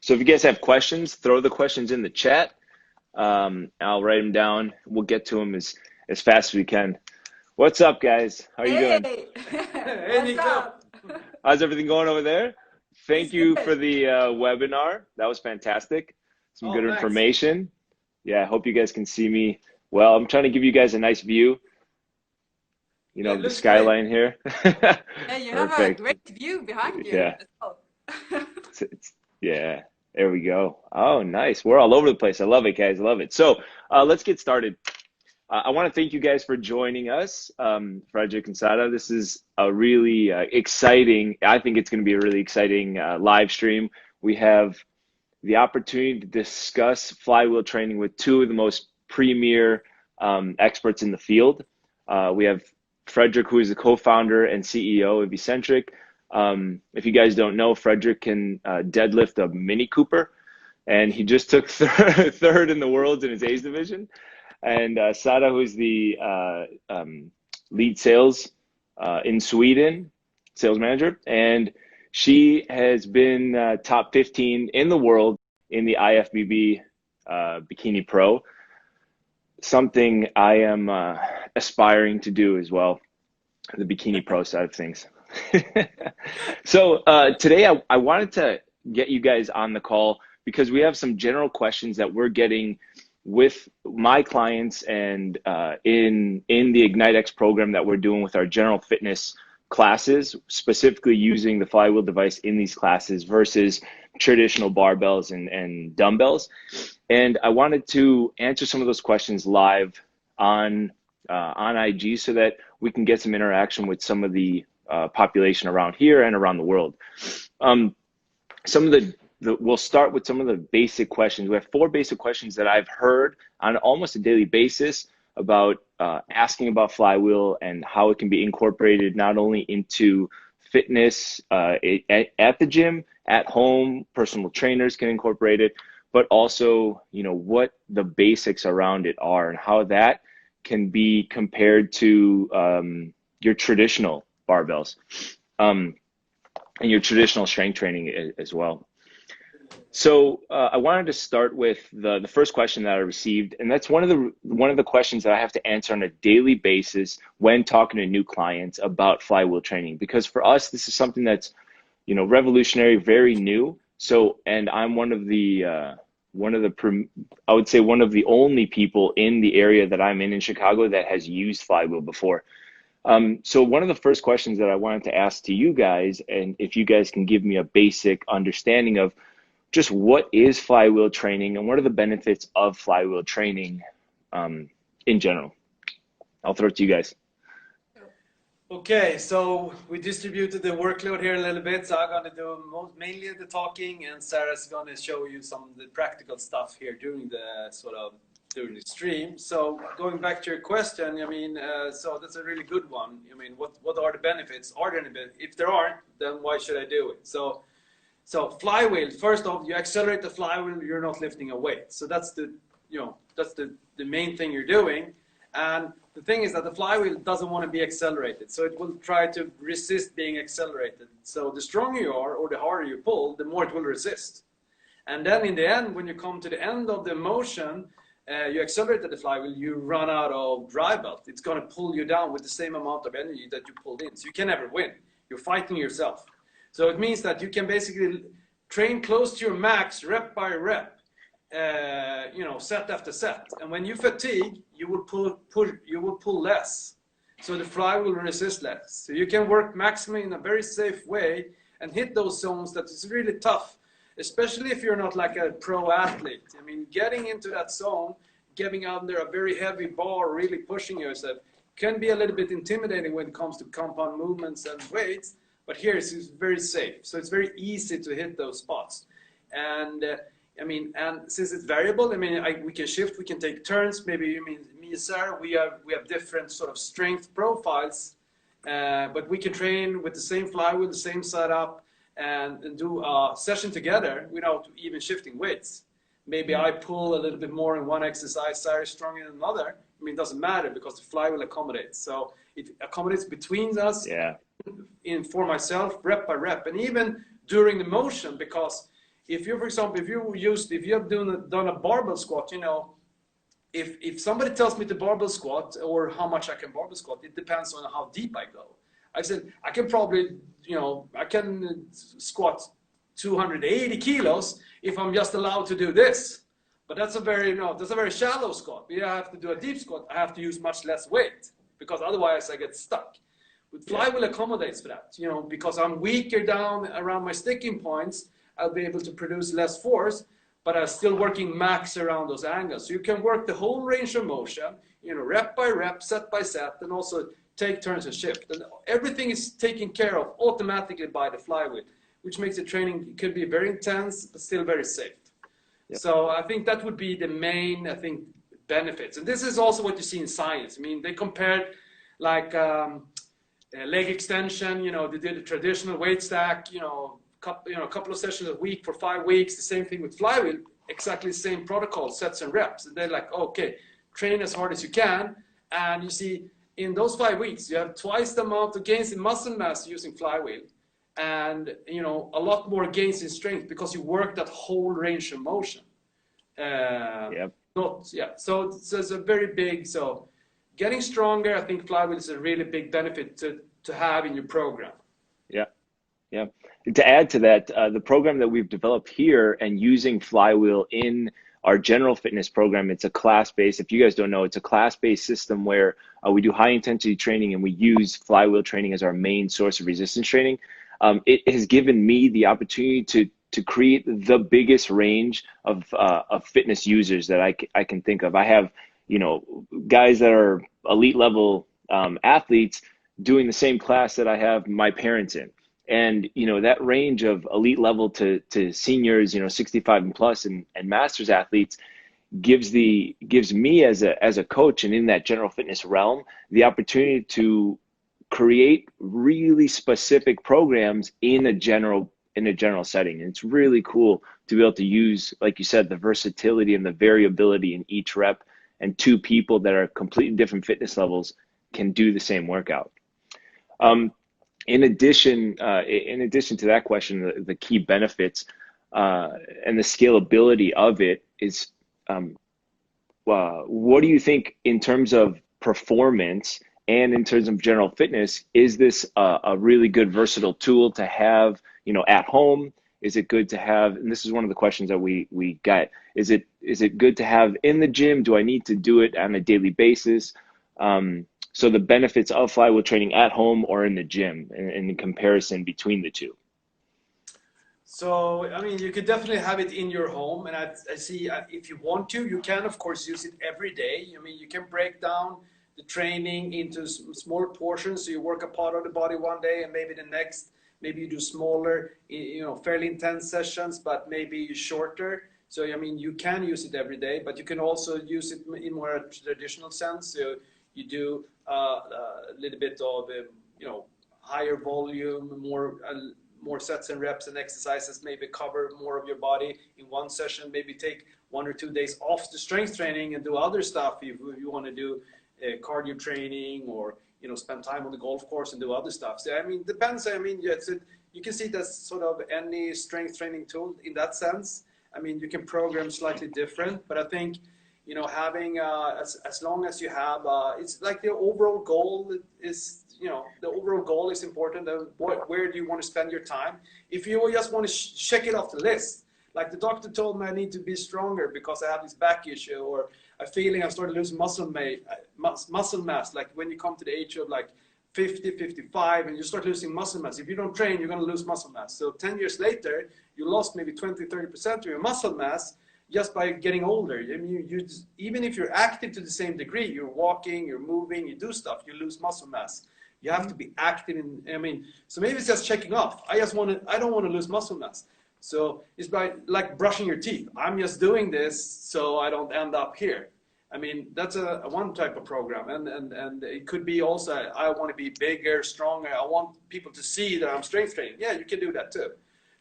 So if you guys have questions, throw the questions in the chat. I'll write them down. We'll get to them as fast as we can. What's up, guys? How are you doing? Hey, what's up? How's everything going over there? Thank It's you good. for the webinar. That was fantastic. Some good Thanks. information. Yeah, I hope you guys can see me well. I'm trying to give you guys a nice view. You know, Yeah, the looks skyline here. Yeah, you have a Perfect. great view behind you Yeah. as well. Yeah. There we go. Oh, nice. We're all over the place. I love it, guys. I love it. So let's get started. I want to thank you guys for joining us, Fredrik and Sara. This is a really exciting, I think it's going to be a really exciting live stream. We have the opportunity to discuss flywheel training with two of the most premier experts in the field. We have Fredrik, who is the co-founder and CEO of Exxentric. If you guys don't know, Fredrik can deadlift a Mini Cooper, and he just took third in the world in his A's division. And Sara, who's the lead sales in Sweden, sales manager, and she has been top 15 in the world in the IFBB Bikini Pro, something I am aspiring to do as well, the Bikini Pro side of things. So today I wanted to get you guys on the call because we have some general questions that we're getting with my clients and in the IgniteX program that we're doing with our general fitness classes, specifically using the Flywheel device in these classes versus traditional barbells and dumbbells. And I wanted to answer some of those questions live on IG so that we can get some interaction with some of the population around here and around the world. We'll start with some of the basic questions. We have 4 basic questions that I've heard on almost a daily basis about asking about Flywheel and how it can be incorporated not only into fitness at the gym, at home, personal trainers can incorporate it, but also, you know, what the basics around it are and how that can be compared to your traditional barbells and your traditional strength training as well. So I wanted to start with the first question that I received, and that's one of the questions that I have to answer on a daily basis when talking to new clients about flywheel training, because for us this is something that's, you know, revolutionary, very new. So, and I'm one of the I would say one of the only people in the area that I'm in Chicago that has used flywheel before. So one of the first questions that I wanted to ask to you guys, and if you guys can give me a basic understanding of just what is flywheel training and what are the benefits of flywheel training in general. I'll throw it to you guys. Okay, so we distributed the workload here a little bit, so I'm going to do mainly the talking, and Sarah's going to show you some of the practical stuff here during the stream. So going back to your question, I mean, so that's a really good one. I mean, what are the benefits? Are there any benefits? If there aren't, then why should I do it? So flywheel, first off, you accelerate the flywheel, you're not lifting a weight. So that's the main thing you're doing. And the thing is that the flywheel doesn't want to be accelerated. So it will try to resist being accelerated. So the stronger you are or the harder you pull, the more it will resist. And then in the end, when you come to the end of the motion, you accelerated the flywheel, you run out of dry belt. It's going to pull you down with the same amount of energy that you pulled in. So you can never win. You're fighting yourself. So it means that you can basically train close to your max, rep by rep, set after set. And when you fatigue, you will pull less. So the flywheel will resist less. So you can work maximally in a very safe way and hit those zones that is really tough, especially if you're not like a pro athlete. I mean, getting into that zone, getting under a very heavy bar, really pushing yourself, can be a little bit intimidating when it comes to compound movements and weights. But here it's very safe, so it's very easy to hit those spots. And and since it's variable, we can shift, we can take turns. Maybe me and Sara, we have different sort of strength profiles, but we can train with the same flywheel, the same setup, and do a session together without even shifting weights. Maybe I pull a little bit more in one exercise, Sara is stronger than another. I mean, it doesn't matter because the flywheel accommodates. So it accommodates between us. Yeah. For myself, rep by rep, and even during the motion, because if you, for example, if you have done a barbell squat, you know, if somebody tells me to barbell squat or how much I can barbell squat, it depends on how deep I go. I said, I can probably, you know, I can squat 280 kilos if I'm just allowed to do this. But that's a very, you know, that's a very shallow squat. If I have to do a deep squat, I have to use much less weight because otherwise I get stuck. With Flywheel accommodates for that, you know, because I'm weaker down around my sticking points, I'll be able to produce less force, but I'm still working max around those angles. So you can work the whole range of motion, you know, rep by rep, set by set, and also take turns and shift. And everything is taken care of automatically by the Flywheel, which makes the training, could be very intense, but still very safe. Yep. So I think that would be the main, I think, benefits. And this is also what you see in science. I mean, they compared like leg extension, you know, they did a traditional weight stack, you know, a couple of sessions a week for 5 weeks. The same thing with Flywheel, exactly the same protocol, sets and reps. And they're like, okay, train as hard as you can. And you see, in those 5 weeks, you have twice the amount of gains in muscle mass using Flywheel. And, you know, a lot more gains in strength because you work that whole range of motion. So it's a very big, so getting stronger, I think Flywheel is a really big benefit to have in your program. Yeah. Yeah. To add to that, the program that we've developed here and using Flywheel in our general fitness program, it's a class-based, if you guys don't know, it's a class-based system where we do high intensity training and we use Flywheel training as our main source of resistance training. It has given me the opportunity to create the biggest range of fitness users that I can think of. I have, you know, guys that are elite level athletes doing the same class that I have my parents in. And, you know, that range of elite level to seniors, you know, 65 and plus and masters athletes gives me as a coach and in that general fitness realm, the opportunity to create really specific programs in a general setting. And it's really cool to be able to use, like you said, the versatility and the variability in each rep, and two people that are completely different fitness levels can do the same workout. In addition to that question, the key benefits and the scalability of it is, what do you think in terms of performance and in terms of general fitness? Is this a really good versatile tool to have, you know, at home? Is it good to have, and this is one of the questions that we get, is it good to have in the gym? Do I need to do it on a daily basis? So the benefits of Flywheel training at home or in the gym, and the comparison between the two. So, I mean, you could definitely have it in your home. And I see if you want to, you can, of course, use it every day. I mean, you can break down the training into smaller portions. So you work a part of the body one day and maybe the next, maybe you do smaller, you know, fairly intense sessions, but maybe shorter. So, I mean, you can use it every day, but you can also use it in more a traditional sense. So you do a little bit of, you know, higher volume, more sets and reps and exercises, maybe cover more of your body in one session, maybe take 1 or 2 days off the strength training and do other stuff if you want to do cardio training, or, you know, spend time on the golf course and do other stuff. So, I mean, depends. I mean, you can see it as sort of any strength training tool in that sense. I mean, you can program slightly different, but I think, you know, having as long as you have, it's like the overall goal is, you know, the overall goal is important. Where do you want to spend your time? If you just want to check it off the list, like the doctor told me I need to be stronger because I have this back issue, or I'm feeling I started losing muscle mass. Like when you come to the age of like 50, 55, and you start losing muscle mass. If you don't train, you're going to lose muscle mass. So 10 years later, you lost maybe 20, 30% of your muscle mass just by getting older. I mean, even if you're active to the same degree, you're walking, you're moving, you do stuff, you lose muscle mass. You have to be active I mean, so maybe it's just checking off. I don't want to lose muscle mass. So it's like brushing your teeth. I'm just doing this so I don't end up here. I mean, that's one type of program. And it could be also, I want to be bigger, stronger. I want people to see that I'm strength training. Yeah, you can do that too.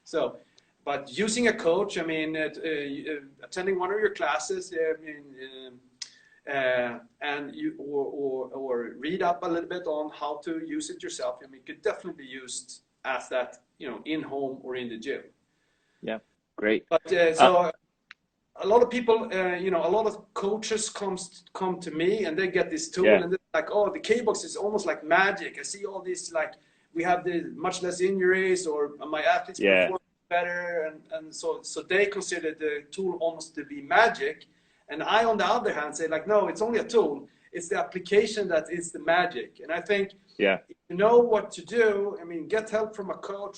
So, but using a coach, I mean, attending one of your classes, I mean, and you or read up a little bit on how to use it yourself. I mean, it could definitely be used as that, you know, in home or in the gym. Yeah, Great. But a lot of people, you know, a lot of coaches come to me and they get this tool Yeah. and they're like, oh, the K-Box is almost like magic. I see all these, like, we have the much less injuries, or my athletes perform better. And so they consider the tool almost to be magic. And I, on the other hand, say like, no, it's only a tool. It's the application that is the magic. And I think if you know what to do, I mean, get help from a coach,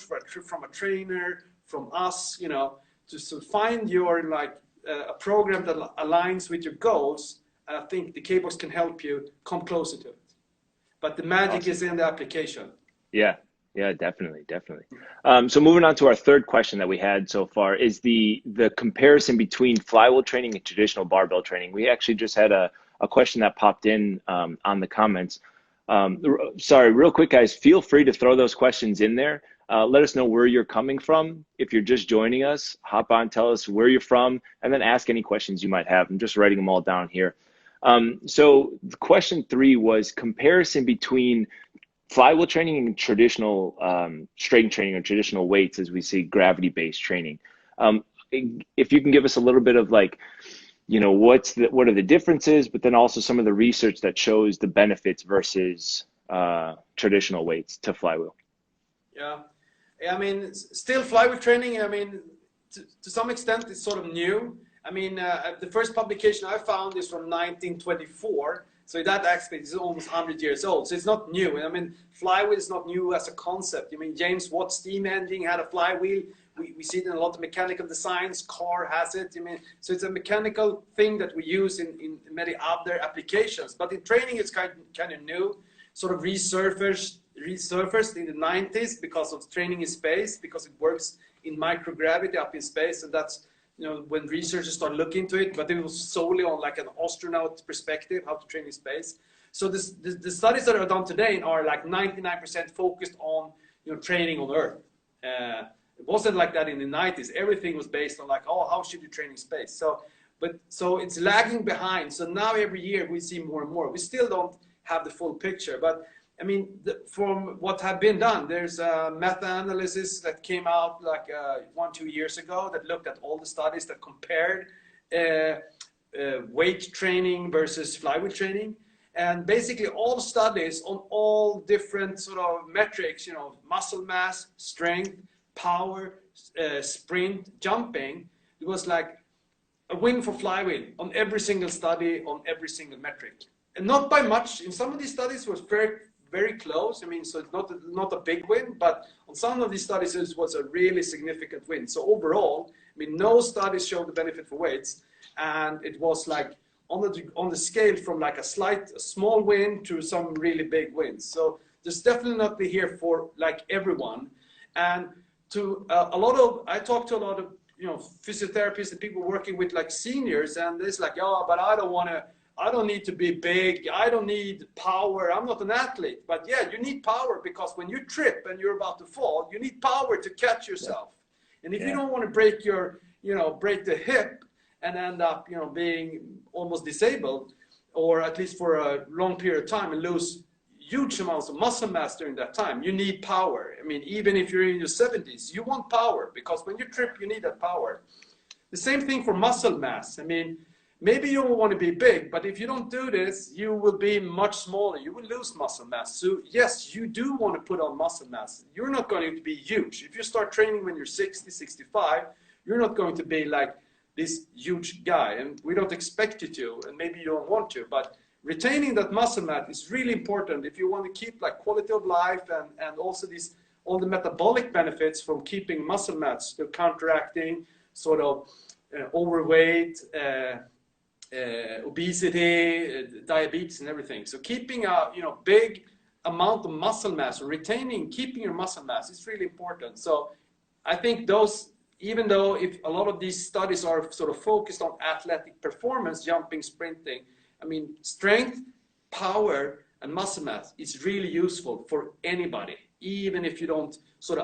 from a trainer, from us, you know, to find your, like, a program that aligns with your goals. I think the K-Box can help you come closer to it. But the magic is in the application. Yeah, definitely. So moving on to our third question that we had so far is the comparison between flywheel training and traditional barbell training. We actually just had a question that popped in on the comments. Sorry, real quick, guys, feel free to throw those questions in there. Let us know where you're coming from. If you're just joining us, hop on, tell us where you're from, and then ask any questions you might have. I'm just writing them all down here. So question 3 was comparison between flywheel training and traditional strength training or traditional weights, as we see gravity-based training. If you can give us a little bit of, like, you know, what are the differences, but then also some of the research that shows the benefits versus traditional weights to flywheel. Yeah, I mean, still flywheel training, I mean, to some extent, it's sort of new. I mean, the first publication I found is from 1924. So that aspect is almost 100 years old. So it's not new. I mean, flywheel is not new as a concept. I mean, James Watt's steam engine had a flywheel. We see it in a lot of mechanical designs. Car has it. I mean, so it's a mechanical thing that we use in many other applications. But in training, it's kind of new, sort of resurfaced in the 90s because of training in space, because it works in microgravity up in space. And that's, you know, when researchers start looking into it, but it was solely on like an astronaut perspective, how to train in space. So the studies that are done today are like 99% focused on, you know, training on Earth. It wasn't like that in the 90s. Everything was based on like, oh, how should you train in space? So it's lagging behind. So now every year we see more and more. We still don't have the full picture, but I mean, from what have been done, there's a meta-analysis that came out like 1-2 years ago that looked at all the studies that compared weight training versus flywheel training. And basically all studies on all different sort of metrics, you know, muscle mass, strength, power, sprint, jumping, it was like a win for flywheel on every single study, on every single metric. And not by much. In some of these studies was very close. I mean, so it's not a big win, but on some of these studies it was a really significant win. So overall, I mean, no studies showed the benefit for weights, and it was like on the scale from like a small win to some really big wins. So there's definitely not be here for like everyone. And to I talked to a lot of, you know, physiotherapists and people working with like seniors, and it's like, oh, but I don't need to be big. I don't need power. I'm not an athlete. But yeah, you need power, because when you trip and you're about to fall, you need power to catch yourself. And if you don't want to break break the hip and end up, you know, being almost disabled, or at least for a long period of time, and lose huge amounts of muscle mass during that time, you need power. I mean, even if you're in your 70s, you want power, because when you trip, you need that power. The same thing for muscle mass. I mean, maybe you don't want to be big, but if you don't do this, you will be much smaller. You will lose muscle mass. So yes, you do want to put on muscle mass. You're not going to be huge. If you start training when you're 60, 65, you're not going to be like this huge guy. And we don't expect you to, and maybe you don't want to, but retaining that muscle mass is really important if you want to keep like quality of life, and also all the metabolic benefits from keeping muscle mass, to counteracting sort of overweight, obesity, diabetes, and everything. So keeping a big amount of muscle mass, or keeping your muscle mass, is really important. So I think those, even though if a lot of these studies are sort of focused on athletic performance, jumping, sprinting, I mean, strength, power, and muscle mass is really useful for anybody, even if you don't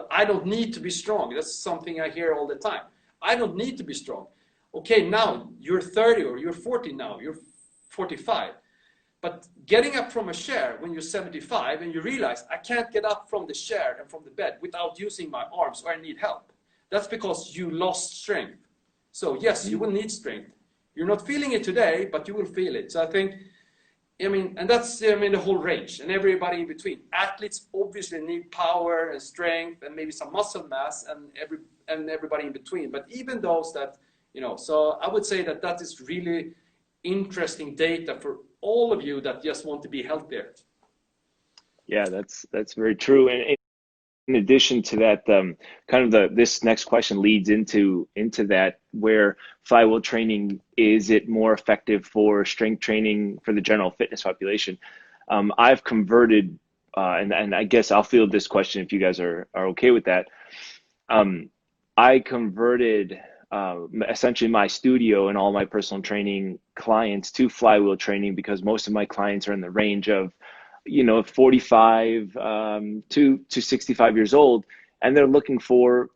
I don't need to be strong. That's something I hear all the time. I don't need to be strong. Okay, now you're 30 or you're 40 now, you're 45. But getting up from a chair when you're 75 and you realize I can't get up from the chair and from the bed without using my arms, or I need help. that's because you lost strength. So yes, you will need strength. You're not feeling it today, but you will feel it. So I think, and that's, the whole range and everybody in between. Athletes obviously need power and strength and maybe some muscle mass and everybody in between. But even those that, so I would say that is really interesting data for all of you that just want to be healthier. Yeah, that's very true. And in addition to that, this next question leads into that, where flywheel training, is it more effective for strength training for the general fitness population? I've converted, and I guess I'll field this question if you guys are okay with that. I converted essentially my studio and all my personal training clients to flywheel training because most of my clients are in the range of 45 to 65 years old, and they're looking for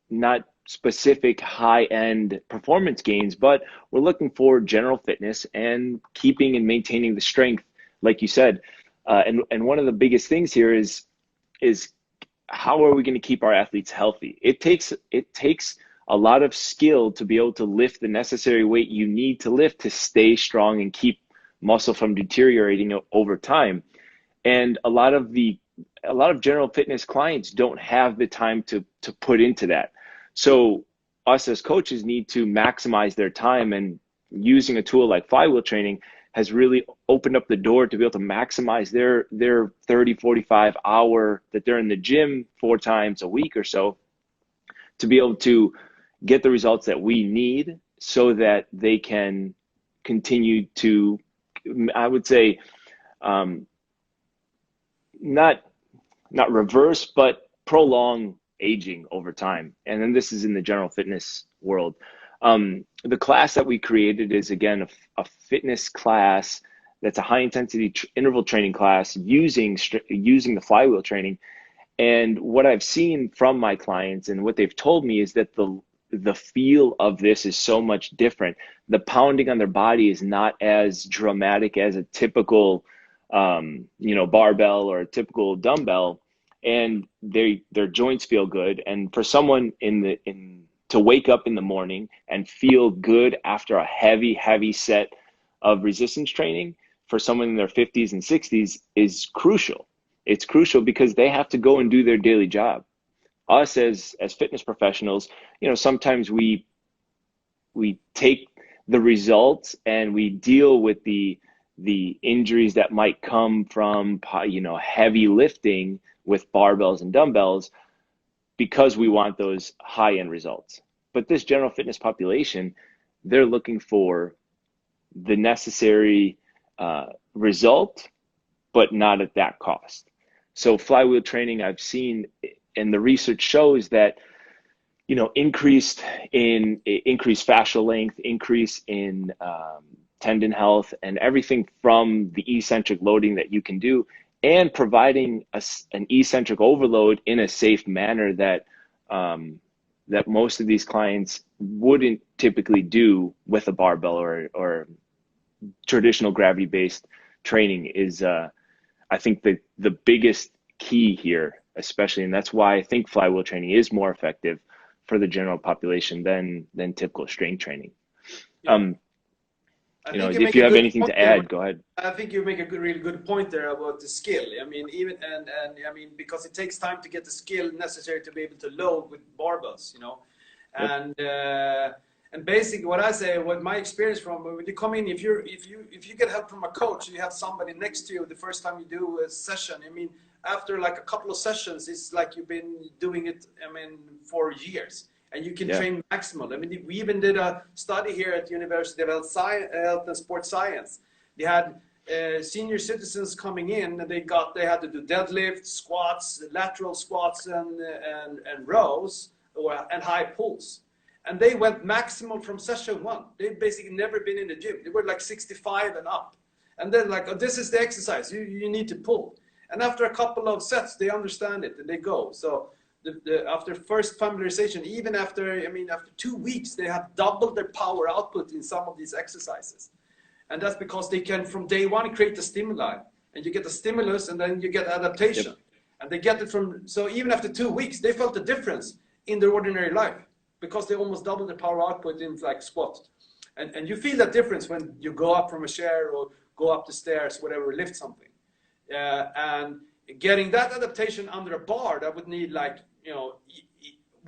not specific high-end performance gains, but we're looking for general fitness and keeping and maintaining the strength, like you said. And one of the biggest things here is how are we going to keep our athletes healthy? It takes a lot of skill to be able to lift the necessary weight you need to lift to stay strong and keep muscle from deteriorating over time. And a lot of general fitness clients don't have the time to put into that. So us as coaches need to maximize their time, and using a tool like flywheel training has really opened up the door to be able to maximize their 30, 45 hour that they're in the gym 4 times a week or so, to be able to get the results that we need so that they can continue to, I would say, not reverse, but prolong aging over time. And then this is in the general fitness world. The class that we created is, again, a fitness class that's a high intensity interval training class using the flywheel training. And what I've seen from my clients and what they've told me is that the feel of this is so much different. The pounding on their body is not as dramatic as a typical barbell or a typical dumbbell, and their joints feel good. And for someone to wake up in the morning and feel good after a heavy set of resistance training, for someone in their 50s and 60s, is crucial. It's crucial because they have to go and do their daily job. Us as fitness professionals, sometimes we take the results and we deal with the injuries that might come from heavy lifting with barbells and dumbbells because we want those high-end results. But this general fitness population, they're looking for the necessary result, but not at that cost. So flywheel training, I've seen, and the research shows that increased fascial length, increase in tendon health, and everything from the eccentric loading that you can do, and providing an eccentric overload in a safe manner that most of these clients wouldn't typically do with a barbell or traditional gravity-based training is, I think, the biggest key here, especially, and that's why I think flywheel training is more effective for the general population than typical strength training. If you have anything to add, go ahead. I think you make a really good point there about the skill. Because it takes time to get the skill necessary to be able to load with barbells, And basically, what my experience from when you come in, if you get help from a coach, you have somebody next to you the first time you do a session. After like a couple of sessions, it's like you've been doing it, for years. And you can train maximal. We even did a study here at University of Health and Sports Science. They had senior citizens coming in, and they had to do deadlifts, squats, lateral squats, and rows, and high pulls. And they went maximal from session 1. They'd basically never been in the gym. They were like 65 and up. And then like, oh, this is the exercise you need to pull. And after a couple of sets, they understand it and they go. So after first familiarization, even after 2 weeks, they have doubled their power output in some of these exercises. And that's because they can, from day one, create the stimuli. And you get the stimulus, and then you get adaptation. Yep. And they get it so even after 2 weeks, they felt the difference in their ordinary life. because they almost double the power output in like squat. And you feel that difference when you go up from a chair or go up the stairs, whatever, lift something. And getting that adaptation under a bar, that would need like, you know,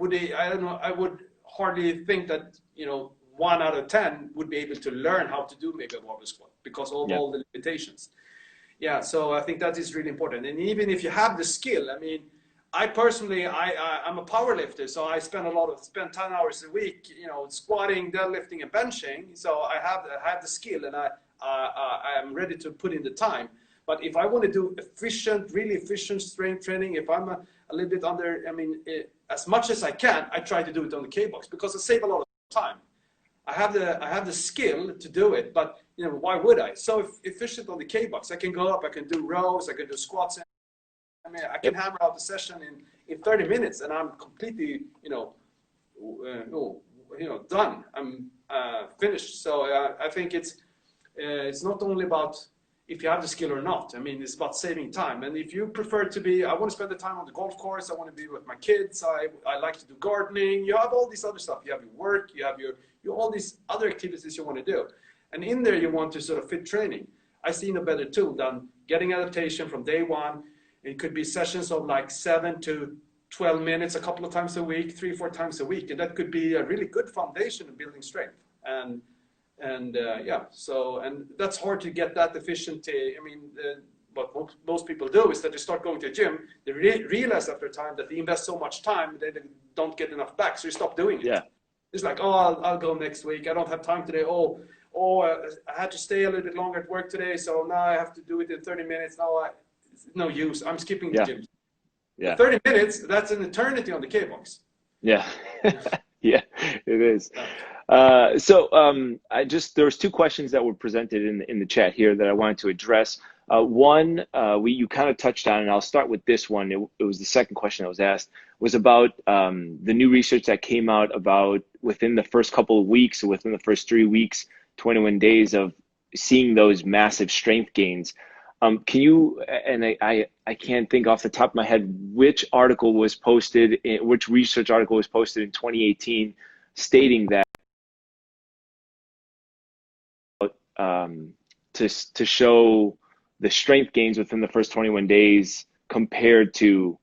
I don't know, I would hardly think that, you know, 1 out of 10 would be able to learn how to do maybe a barbell squat because of all the limitations. Yeah, so I think that is really important. And even if you have the skill, I mean, I personally, I'm a power lifter, so I spend 10 hours a week, you know, squatting, deadlifting, and benching. So I have the skill, and I am ready to put in the time. But if I want to do really efficient strength training, if I'm a little bit under, I mean, as much as I can, I try to do it on the K-box because I save a lot of time. I have the skill to do it, but you know, why would I? So efficient on the K-box, I can go up, I can do rows, I can do squats. I mean, I can hammer out the session in 30 minutes, and I'm completely, you know, done. I'm finished. So I think it's not only about if you have the skill or not. I mean, it's about saving time. And if you prefer to be, I want to spend the time on the golf course. I want to be with my kids. I like to do gardening. You have all this other stuff. You have your work. You have your all these other activities you want to do. And in there, you want to sort of fit training. I see no better tool than getting adaptation from day one. It could be sessions of like 7 to 12 minutes, a couple of times a week, 3-4 times a week. And that could be a really good foundation in building strength. And yeah, so, and that's hard to get that efficiency. I mean, what most people do is that they start going to a gym, they realize after time that they invest so much time, they don't get enough back, so you stop doing it. Yeah. It's like, oh, I'll go next week. I don't have time today. Oh, I had to stay a little bit longer at work today, so now I have to do it in 30 minutes. Now it's no use. I'm skipping the gym. Yeah. 30 minutes, that's an eternity on the K-box. Yeah. Yeah, it is. There's 2 questions that were presented in the chat here that I wanted to address. One, you kind of touched on, and I'll start with this one. It was the second question that was asked, was about the new research that came out about within the first couple of weeks, or within the first 3 weeks, 21 days of seeing those massive strength gains. Can you, and I can't think off the top of my head which article was posted, which research article was posted in 2018 stating that to show the strength gains within the first 21 days compared to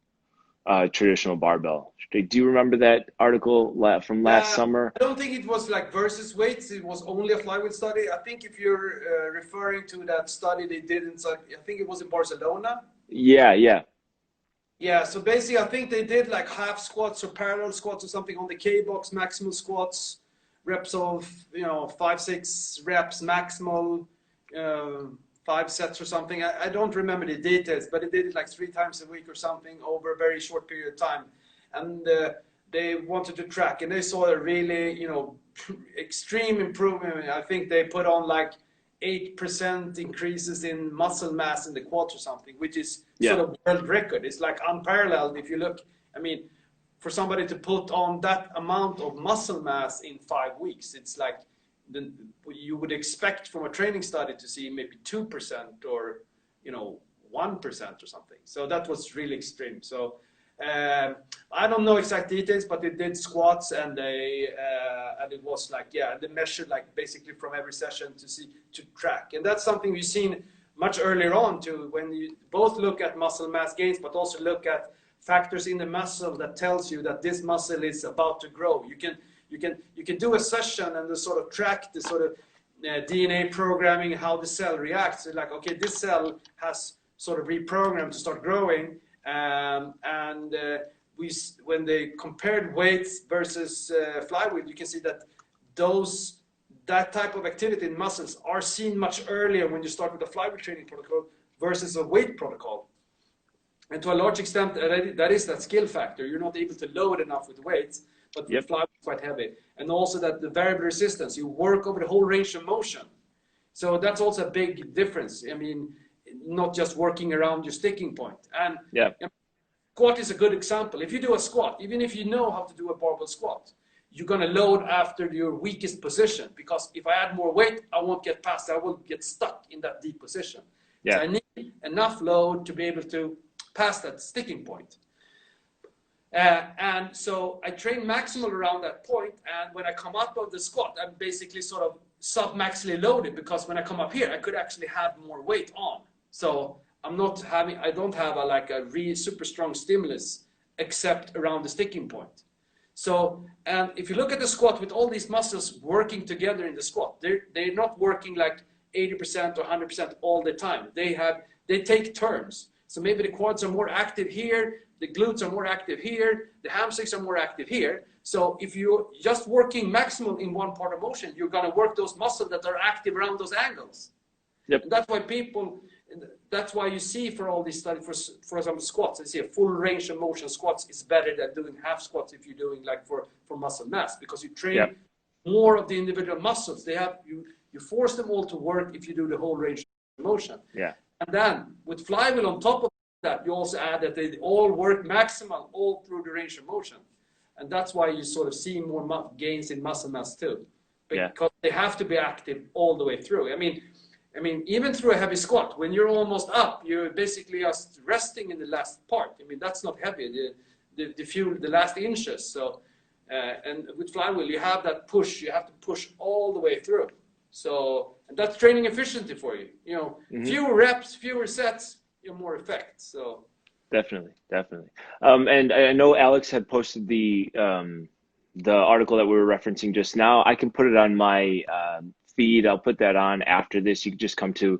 traditional barbell. Do you remember that article from last summer? I don't think it was like versus weights. It was only a flywheel study. I think if you're referring to that study they did I think it was in Barcelona. Yeah. So basically I think they did like half squats or parallel squats or something on the K-box, maximal squats, reps of, 5-6 reps maximal, 5 sets or something. I don't remember the details, but they did it like 3 times a week or something over a very short period of time. And they wanted to track, and they saw a really, extreme improvement. I think they put on like 8% increases in muscle mass in the quads or something, which is sort of world record. It's like unparalleled. If you look, I mean, for somebody to put on that amount of muscle mass in 5 weeks, it's like you would expect from a training study to see maybe 2% or 1% or something. So that was really extreme. So I don't know exact details, but they did squats, and and it was like, they measured like basically from every session to track. And that's something we've seen much earlier on too, when you both look at muscle mass gains, but also look at factors in the muscle that tells you that this muscle is about to grow. You can do a session and sort of track the sort of DNA programming, how the cell reacts. So like, okay, this cell has sort of reprogrammed to start growing. When they compared weights versus flywheel, you can see that that type of activity in muscles are seen much earlier when you start with a flywheel training protocol versus a weight protocol. And to a large extent, that is that skill factor. You're not able to load enough with weights, but the flywheel is quite heavy. And also that the variable resistance, you work over the whole range of motion. So that's also a big difference. I mean, not just working around your sticking point. And squat is a good example. If you do a squat, even if you know how to do a barbell squat, you're going to load after your weakest position, because if I add more weight, I won't get past. I will get stuck in that deep position. So I need enough load to be able to pass that sticking point. And so I train maximal around that point, and when I come up of the squat, I'm basically sort of sub-maximally loaded, because when I come up here, I could actually have more weight on. So I don't have a really super strong stimulus except around the sticking point. So, and if you look at the squat with all these muscles working together in the squat, they're not working like 80% or 100% all the time. They take turns. So maybe the quads are more active here, the glutes are more active here, the hamstrings are more active here. So if you're just working maximal in one part of motion, you're going to work those muscles that are active around those angles. Yep. And that's why you see for all these studies, for example, squats, you see a full range of motion squats is better than doing half squats if you're doing like for muscle mass, because you train more of the individual muscles. You force them all to work if you do the whole range of motion. Yeah. And then with Flywheel on top of that, you also add that they all work maximal all through the range of motion. And that's why you sort of see more gains in muscle mass too, because they have to be active all the way through. I mean, even through a heavy squat, when you're almost up, you're basically just resting in the last part. I mean, that's not heavy, the last inches. So, and with Flywheel, you have that push. You have to push all the way through. So, and that's training efficiency for you. You know, fewer reps, fewer sets, more effect. So, definitely. And I know Alex had posted the article that we were referencing just now. I can put it on my feed. I'll put that on after this. You can just come to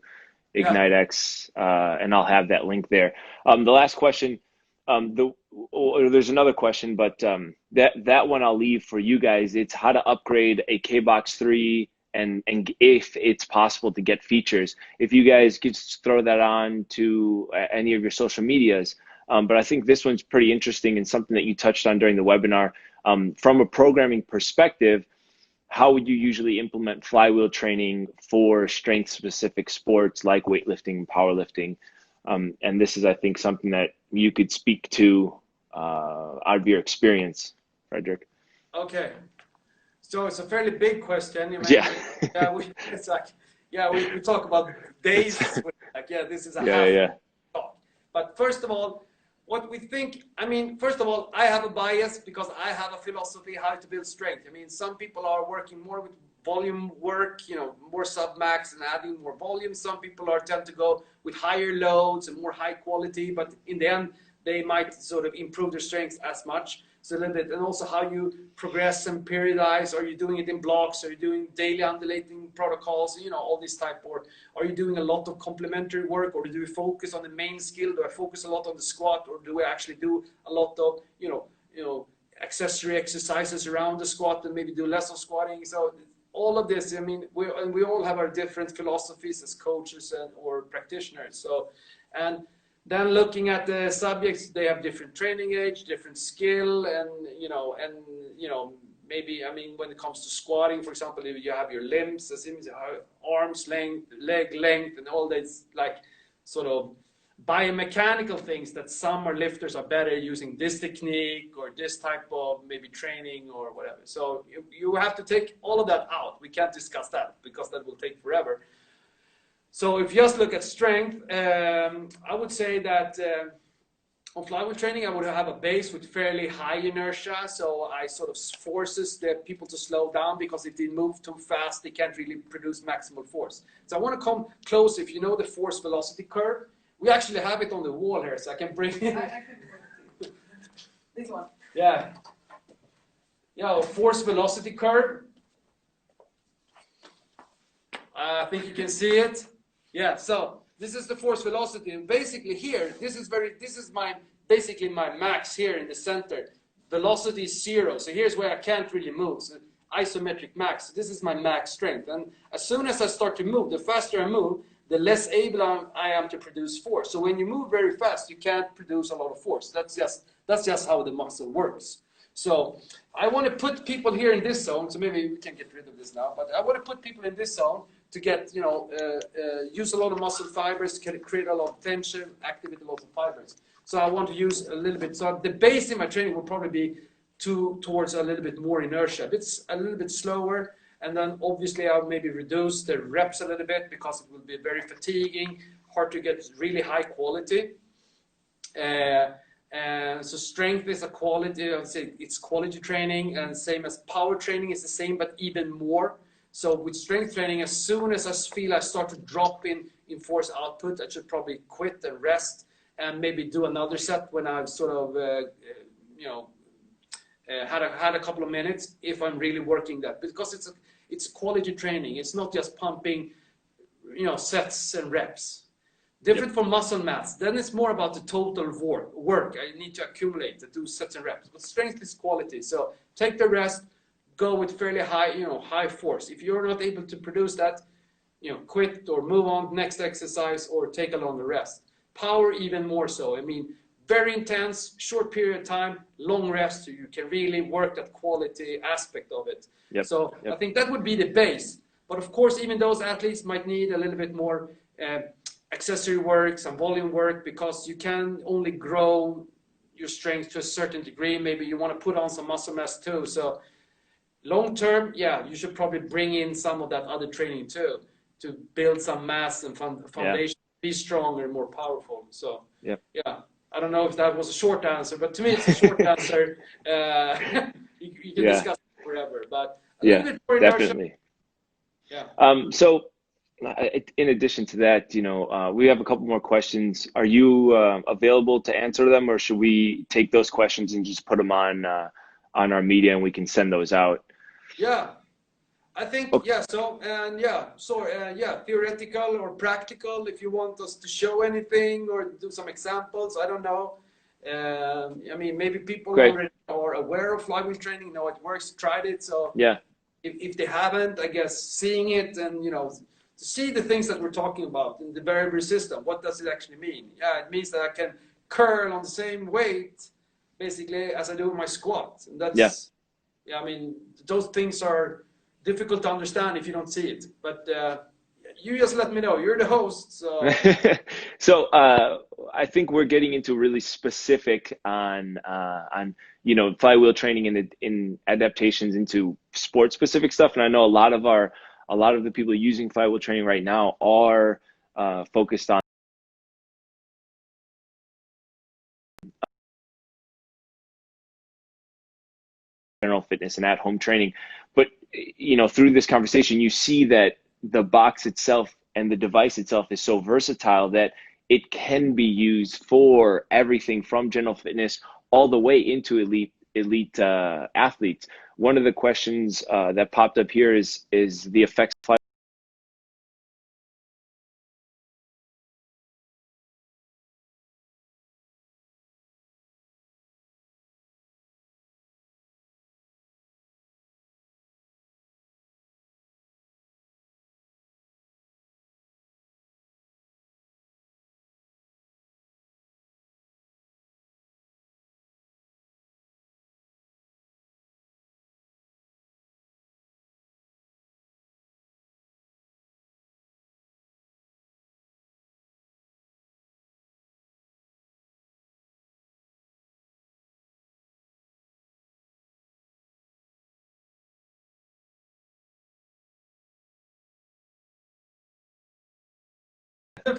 IgniteX, and I'll have that link there. The last question, there's another question, but that one I'll leave for you guys. It's how to upgrade a KBox 3 and if it's possible to get features. If you guys could just throw that on to any of your social medias. But I think this one's pretty interesting and something that you touched on during the webinar. From a programming perspective, how would you usually implement Flywheel training for strength-specific sports like weightlifting and powerlifting? And this is, I think, something that you could speak to out of your experience, Fredrik. Okay. So it's a fairly big question. We talk about days. This is a half talk. But first of all, what we think, first of all, I have a bias because I have a philosophy how to build strength. Some people are working more with volume work, more sub-max and adding more volume. Some people tend to go with higher loads and more high quality, but in the end, they might sort of improve their strength as much. So a little bit, and also how you progress and periodize. Are you doing it in blocks? Are you doing daily undulating protocols? All this type. Or are you doing a lot of complementary work? Or do we focus on the main skill? Do I focus a lot on the squat? Or do I actually do a lot of, accessory exercises around the squat and maybe do less of squatting? So all of this, we all have our different philosophies as coaches or practitioners. So, and then looking at the subjects, they have different training age, different skill, and maybe, when it comes to squatting, for example, if you have your limbs, arms length, leg length, and all this like sort of biomechanical things that some lifters are better using this technique or this type of maybe training or whatever. So you have to take all of that out. We can't discuss that because that will take forever. So if you just look at strength, I would say that on Flywheel training, I would have a base with fairly high inertia. So I sort of forces the people to slow down, because if they move too fast, they can't really produce maximal force. So I want to come close. If you know the force velocity curve, we actually have it on the wall here, so I can bring it. This one. Yeah. Force velocity curve. I think you can see it. Yeah, so this is the force velocity, and basically here, this is basically my max here in the center. Velocity is 0, so here's where I can't really move. So isometric max. So this is my max strength, and as soon as I start to move, the faster I move, the less able I am to produce force. So when you move very fast, you can't produce a lot of force. That's just how the muscle works. So I want to put people here in this zone. So maybe we can get rid of this now, but I want to put people in this zone to get, use a lot of muscle fibers, can create a lot of tension, activate a lot of fibers. So I want to use a little bit. So the base in my training will probably be towards a little bit more inertia. It's a little bit slower. And then obviously I'll maybe reduce the reps a little bit, because it will be very fatiguing, hard to get really high quality. So strength is a quality, I would say it's quality training, and same as power training is the same, but even more. So with strength training, as soon as I feel I start to drop in force output, I should probably quit and rest and maybe do another set when I've sort of, had a couple of minutes if I'm really working that. Because it's quality training. It's not just pumping, sets and reps. Different from muscle mass. Then it's more about the total work I need to accumulate to do sets and reps. But strength is quality. So take the rest, go with fairly high, high force. If you're not able to produce that, quit or move on next exercise or take a longer rest. Power even more so. I mean, very intense, short period of time, long rest, so you can really work that quality aspect of it. So I think that would be the base. But of course, even those athletes might need a little bit more accessory work, some volume work, because you can only grow your strength to a certain degree. Maybe you want to put on some muscle mass too. So long term, you should probably bring in some of that other training too, to build some mass and foundation, be stronger and more powerful. So I don't know if that was a short answer, but to me it's a short answer. You can discuss it forever, but a little bit more in definitely. So in addition to that, we have a couple more questions. Are you available to answer them, or should we take those questions and just put them on our media and we can send those out? I think, theoretical or practical, if you want us to show anything or do some examples, I don't know. I mean, maybe people already are aware of flywheel training, know it works, tried it. So if they haven't, I guess seeing it and, to see the things that we're talking about in the variable system, what does it actually mean? It means that I can curl on the same weight, basically, as I do my squat. And that's, I mean, those things are difficult to understand if you don't see it. But you just let me know. You're the host, so. So I think we're getting into really specific on flywheel training in adaptations into sport specific stuff. And I know a lot of the people using flywheel training right now are focused on general fitness and at-home training. But through this conversation, you see that the box itself and the device itself is so versatile that it can be used for everything from general fitness all the way into elite athletes. One of the questions that popped up here is the effects of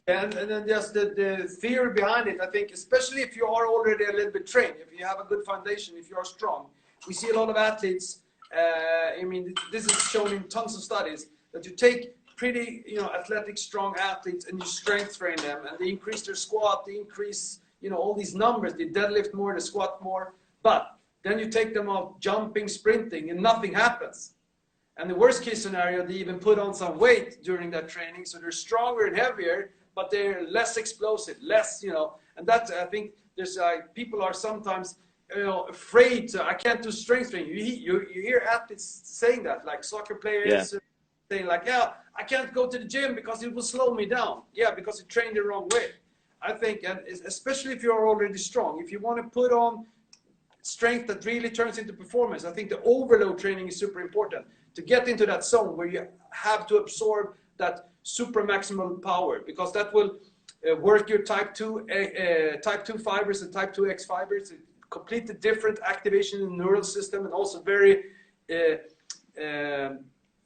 And then just the theory behind it, I think, especially if you are already a little bit trained, if you have a good foundation, if you are strong. We see a lot of athletes, I mean, this is shown in tons of studies, that you take pretty, athletic, strong athletes and you strength train them, and they increase their squat, they increase, all these numbers, they deadlift more, they squat more, but then you take them off jumping, sprinting, and nothing happens. And the worst case scenario, they even put on some weight during that training, so they're stronger and heavier, but they're less explosive, less, and that's, I think, there's people are sometimes, afraid to, I can't do strength training. You hear athletes saying that, like soccer players saying like, I can't go to the gym because it will slow me down. Because you trained the wrong way. I think, and especially if you're already strong, if you want to put on strength that really turns into performance, I think the overload training is super important to get into that zone where you have to absorb that super maximal power, because that will work your type 2 fibers and type 2X fibers, completely different activation in the neural system, and also very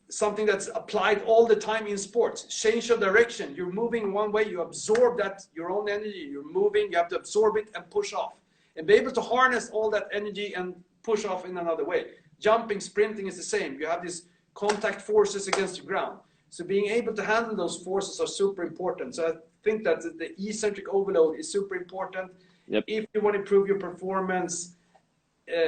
something that's applied all the time in sports. Change of direction. You're moving one way, you absorb that, your own energy. You're moving, you have to absorb it and push off. and be able to harness all that energy and push off in another way. Jumping, sprinting is the same. You have these contact forces against the ground. So being able to handle those forces are super important. So I think that the eccentric overload is super important. Yep. If you want to improve your performance,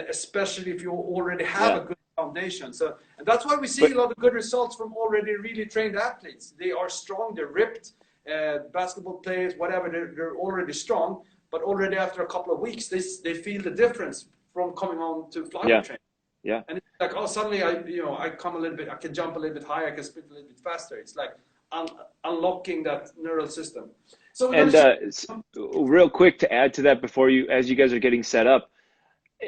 especially if you already have a good foundation. So, and that's why we see a lot of good results from already really trained athletes. They are strong, they're ripped, basketball players, whatever, they're already strong, but already after a couple of weeks, they feel the difference from coming on to Flywheel training. Yeah. And it's like, oh, suddenly I come a little bit, I can jump a little bit higher, I can sprint a little bit faster. It's like unlocking that neural system. So real quick to add to that before as you guys are getting set up,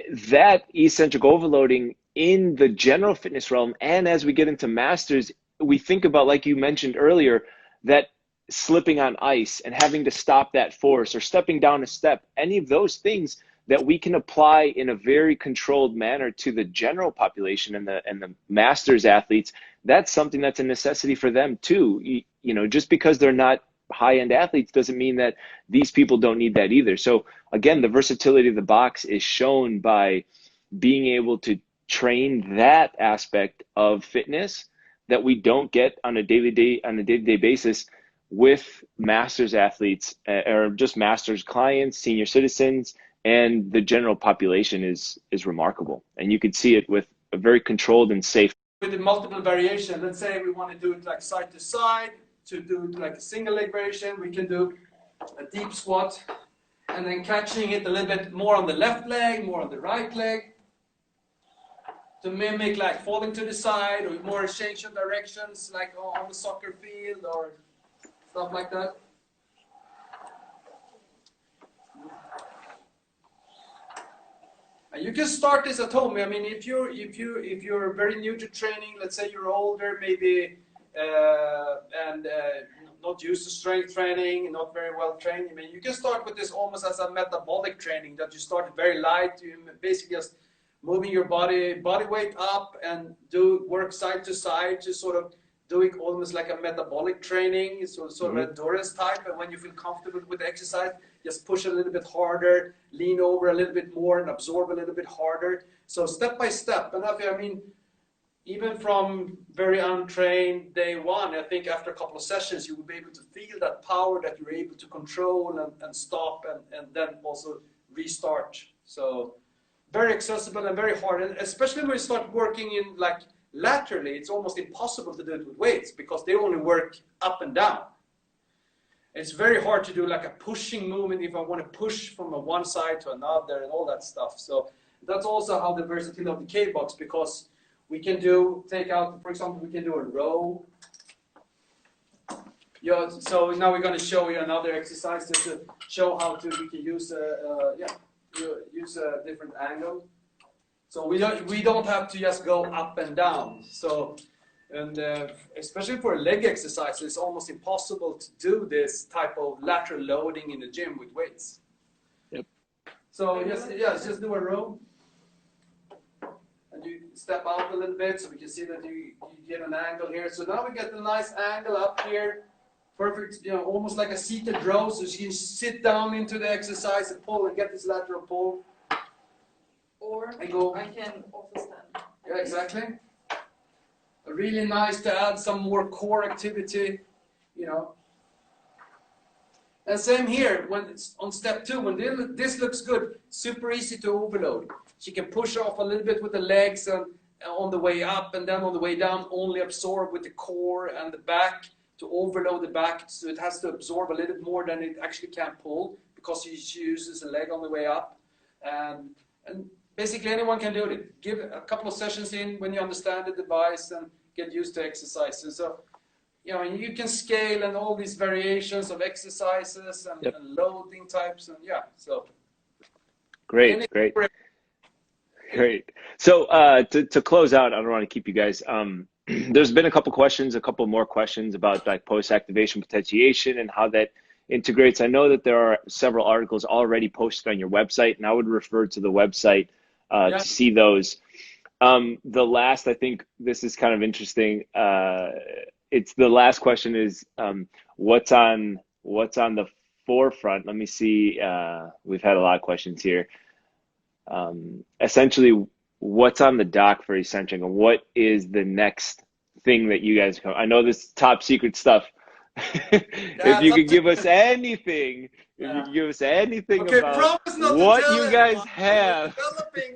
that eccentric overloading in the general fitness realm, and as we get into masters, we think about, like you mentioned earlier, that slipping on ice and having to stop that force or stepping down a step, any of those things that we can apply in a very controlled manner to the general population and the masters athletes. That's something that's a necessity for them too. You know, just because they're not high-end athletes doesn't mean that these people don't need that either. So again, the versatility of the box is shown by being able to train that aspect of fitness that we don't get on a day-to-day basis with masters athletes, or just masters clients, senior citizens, and the general population is remarkable. And you could see it with a very controlled and safe. With the multiple variation, let's say we want to do it like side to side, to do like a single leg variation, we can do a deep squat and then catching it a little bit more on the left leg, more on the right leg, to mimic like falling to the side or more change of directions like on the soccer field or stuff like that. You can start this at home. I mean, if you're very new to training, let's say you're older, maybe, and not used to strength training, not very well trained. I mean, you can start with this almost as a metabolic training, that you start very light. You basically just moving your body weight up and work side to side, just sort of doing almost like a metabolic training, so sort of endurance type. And when you feel comfortable with the exercise, just push a little bit harder, lean over a little bit more, and absorb a little bit harder. So step by step. And I mean, even from very untrained day one, I think after a couple of sessions, you will be able to feel that power that you're able to control and stop and then also restart. So very accessible and very hard. And especially when you start working in like laterally, it's almost impossible to do it with weights because they only work up and down. It's very hard to do like a pushing movement if I want to push from one side to another and all that stuff. So that's also how the versatility of the K-box, because we can take out, for example, we can do a row. Yeah, so now we're going to show you another exercise just to show how we can use a different angle. So we don't have to just go up and down. So, and especially for a leg exercise, it's almost impossible to do this type of lateral loading in the gym with weights. Yep. So just do a row. And you step out a little bit so we can see that you get an angle here. So now we get a nice angle up here. Perfect, almost like a seated row. So you can sit down into the exercise and pull and get this lateral pull. Or I can also stand. Yeah, exactly. Really nice to add some more core activity, And same here, when it's on step 2, when this looks good, super easy to overload. She can push off a little bit with the legs and on the way up, and then on the way down, only absorb with the core and the back to overload the back. So it has to absorb a little bit more than it actually can pull because she uses a leg on the way up. And basically anyone can do it. Give a couple of sessions in when you understand the device and get used to exercises. So, you can scale and all these variations of exercises and loading types so. Great. So to close out, I don't want to keep you guys. There's been a couple more questions about like post-activation potentiation and how that integrates. I know that there are several articles already posted on your website, and I would refer to the website to see those. The last, I think this is kind of interesting. It's the last question is what's on the forefront. Let me see. We've had a lot of questions here. essentially what's on the dock for Exxentric and what is the next thing that you guys come. I know this is top secret stuff. If you could give us anything, if you could give us anything okay, about promise not what to tell you guys anyone. have. We're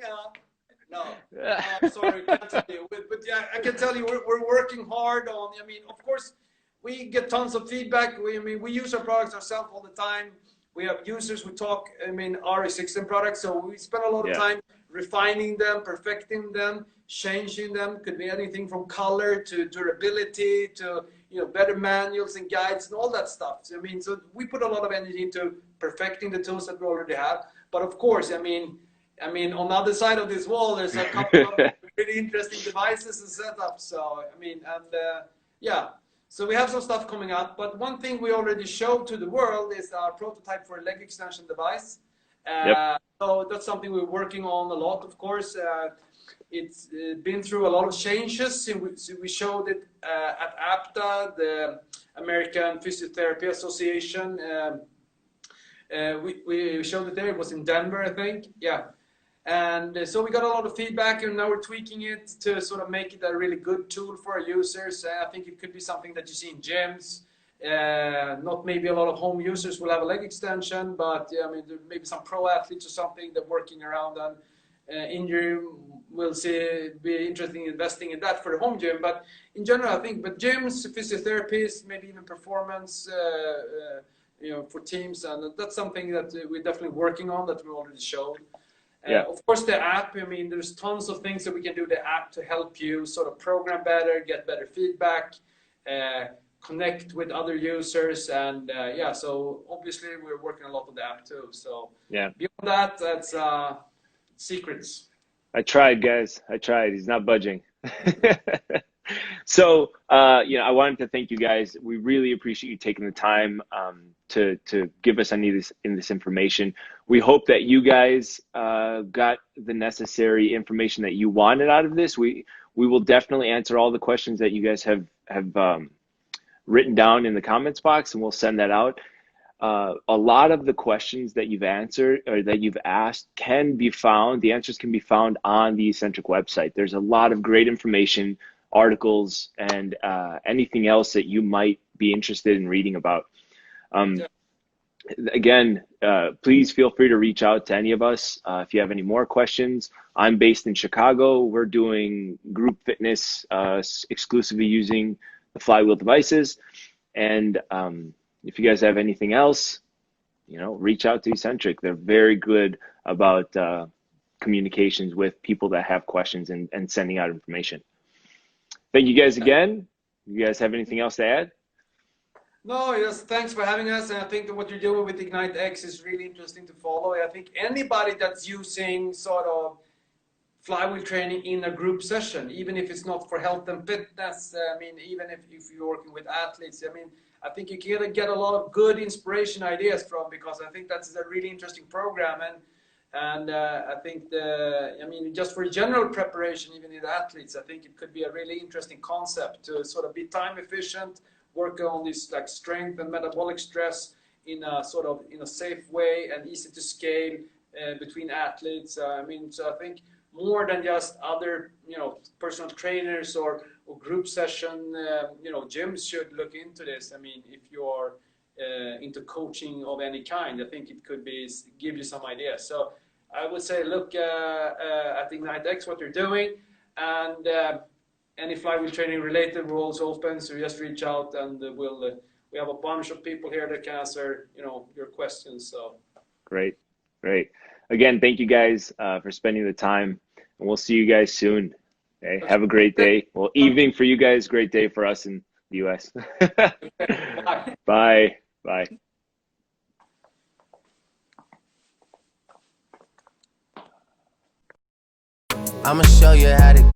developing, sorry, can't tell you. But yeah, I can tell you we're working hard on. I mean, of course, we get tons of feedback. We use our products ourselves all the time. We have users who talk. I mean, our existing products, so we spend a lot of time refining them, perfecting them, changing them. Could be anything from color to durability to better manuals and guides and all that stuff. So, I mean, so we put a lot of energy into perfecting the tools that we already have. But of course, I mean, on the other side of this wall, there's a couple of really interesting devices and setups. So, I mean, yeah. So we have some stuff coming up. But one thing we already showed to the world is our prototype for a leg extension device. So that's something we're working on a lot, of course. It's been through a lot of changes. So we showed it at APTA, the American Physiotherapy Association. We showed it there. It was in Denver, I think. Yeah. And so we got a lot of feedback, and now we're tweaking it to sort of make it a really good tool for our users. I think it could be something that you see in gyms. Not maybe a lot of home users will have a leg extension, but yeah, I mean, there may be some pro athletes or something that working around an injury will be interested in investing in that for the home gym. But in general, I think, but gyms, physiotherapists, maybe even performance, for teams, and that's something that we're definitely working on that we already showed. Of course, the app, I mean, there's tons of things that we can do the app to help you sort of program better, get better feedback, connect with other users. And so obviously we're working a lot on the app too. So beyond that, that's secrets. I tried, guys. I tried. He's not budging. So, I wanted to thank you guys. We really appreciate you taking the time to give us any of this information. We hope that you guys got the necessary information that you wanted out of this. We will definitely answer all the questions that you guys have written down in the comments box, and we'll send that out. A lot of the questions that you've answered or that you've asked can be found. The answers can be found on the Exxentric website. There's a lot of great information, articles, and anything else that you might be interested in reading about. Again, please feel free to reach out to any of us if you have any more questions. I'm based in Chicago. We're doing group fitness exclusively using the Flywheel devices. And if you guys have anything else, reach out to Exxentric. They're very good about communications with people that have questions and sending out information. Thank you guys again. You guys have anything else to add? No, yes, thanks for having us. And I think that what you're doing with Ignite X is really interesting to follow. I think anybody that's using sort of flywheel training in a group session, even if it's not for health and fitness, I mean, even if you're working with athletes, I mean, I think you can get a lot of good inspiration ideas from, because I think that's a really interesting program. And I think just for general preparation, even in athletes, I think it could be a really interesting concept to sort of be time efficient, work on this like strength and metabolic stress in a safe way and easy to scale between athletes. So I think more than just other, personal trainers or group session, gyms should look into this. I mean, if you're into coaching of any kind, I think it could give you some ideas. So I would say look at Ignite X, what they're doing, and any flywheel training related, we're also open. So just reach out, and we have a bunch of people here that can answer your questions. So great. Again, thank you guys for spending the time, and we'll see you guys soon. Okay, have a great day. Well, evening for you guys, great day for us in the US. Bye. I'ma show you how to